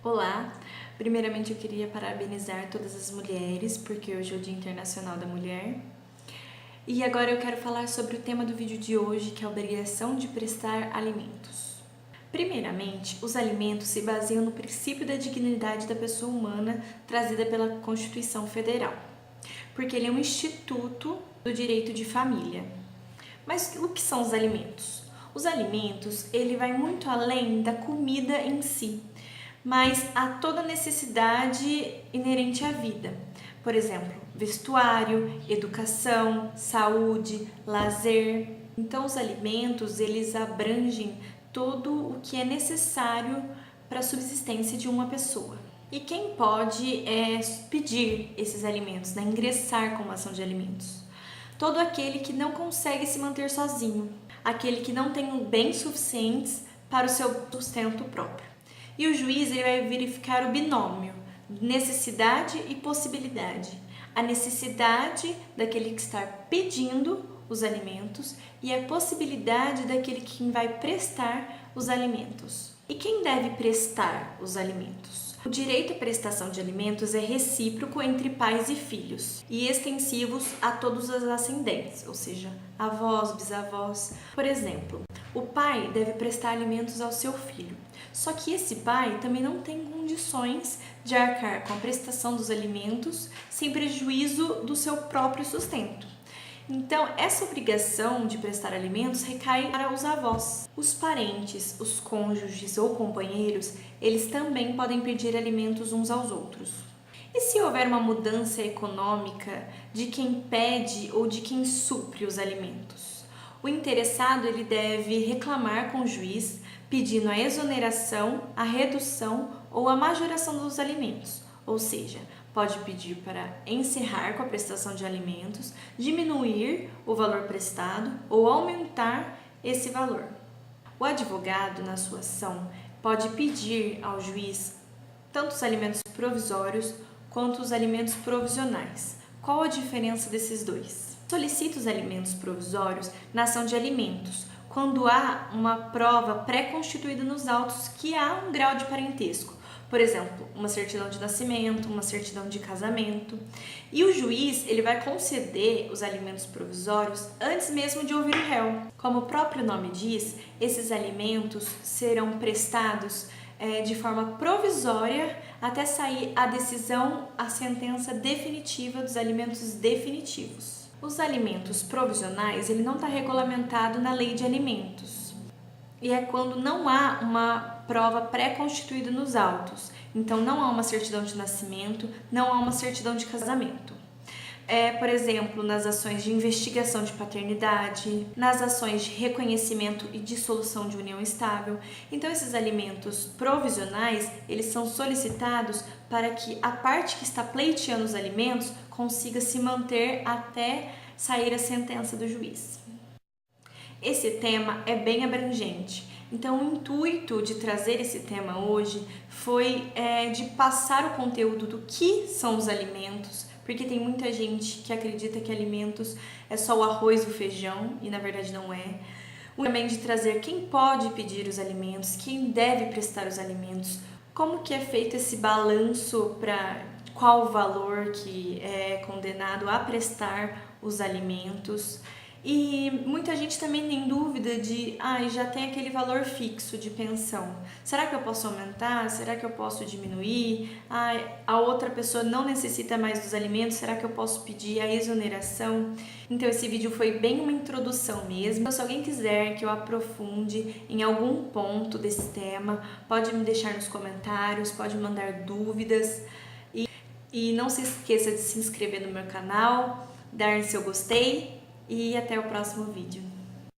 Olá! Primeiramente eu queria parabenizar todas as mulheres, porque hoje é o Dia Internacional da Mulher. E agora eu quero falar sobre o tema do vídeo de hoje, que é a obrigação de prestar alimentos. Primeiramente, os alimentos se baseiam no princípio da dignidade da pessoa humana trazida pela Constituição Federal, porque ele é um instituto do direito de família. Mas o que são os alimentos? Os alimentos, ele vai muito além da comida em si, mas a toda necessidade inerente à vida. Por exemplo, vestuário, educação, saúde, lazer. Então, os alimentos, eles abrangem todo o que é necessário para a subsistência de uma pessoa. E quem pode pedir esses alimentos, ingressar com uma ação de alimentos? Todo aquele que não consegue se manter sozinho, aquele que não tem bens suficientes para o seu sustento próprio. E o juiz ele vai verificar o binômio necessidade e possibilidade. A necessidade daquele que está pedindo os alimentos e a possibilidade daquele que vai prestar os alimentos. E quem deve prestar os alimentos? O direito à prestação de alimentos é recíproco entre pais e filhos e extensivos a todos os ascendentes, ou seja, avós, bisavós. Por exemplo, o pai deve prestar alimentos ao seu filho, só que esse pai também não tem condições de arcar com a prestação dos alimentos sem prejuízo do seu próprio sustento. Então, essa obrigação de prestar alimentos recai para os avós. Os parentes, os cônjuges ou companheiros, eles também podem pedir alimentos uns aos outros. E se houver uma mudança econômica de quem pede ou de quem supre os alimentos? O interessado ele deve reclamar com o juiz, pedindo a exoneração, a redução ou a majoração dos alimentos, ou seja, pode pedir para encerrar com a prestação de alimentos, diminuir o valor prestado ou aumentar esse valor. O advogado, na sua ação, pode pedir ao juiz tanto os alimentos provisórios quanto os alimentos provisionais. Qual a diferença desses dois? Solicita os alimentos provisórios na ação de alimentos, quando há uma prova pré-constituída nos autos que há um grau de parentesco. Por exemplo, uma certidão de nascimento, uma certidão de casamento. E o juiz ele vai conceder os alimentos provisórios antes mesmo de ouvir o réu. Como o próprio nome diz, esses alimentos serão prestados de forma provisória até sair a decisão, a sentença definitiva dos alimentos definitivos. Os alimentos provisionais ele não está regulamentado na lei de alimentos. E é quando não há uma prova pré-constituída nos autos. Então, não há uma certidão de nascimento, não há uma certidão de casamento. Por exemplo, nas ações de investigação de paternidade, nas ações de reconhecimento e dissolução de união estável. Então, esses alimentos provisionais, eles são solicitados para que a parte que está pleiteando os alimentos consiga se manter até sair a sentença do juiz. Esse tema é bem abrangente, então o intuito de trazer esse tema hoje foi de passar o conteúdo do que são os alimentos, porque tem muita gente que acredita que alimentos é só o arroz e o feijão, e na verdade não é. Também de trazer quem pode pedir os alimentos, quem deve prestar os alimentos, como que é feito esse balanço para qual o valor que é condenado a prestar os alimentos. E muita gente também tem dúvida de, já tem aquele valor fixo de pensão. Será que eu posso aumentar? Será que eu posso diminuir? A outra pessoa não necessita mais dos alimentos, será que eu posso pedir a exoneração? Então esse vídeo foi bem uma introdução mesmo. Se alguém quiser que eu aprofunde em algum ponto desse tema, pode me deixar nos comentários, pode mandar dúvidas. E não se esqueça de se inscrever no meu canal, dar seu gostei. E até o próximo vídeo.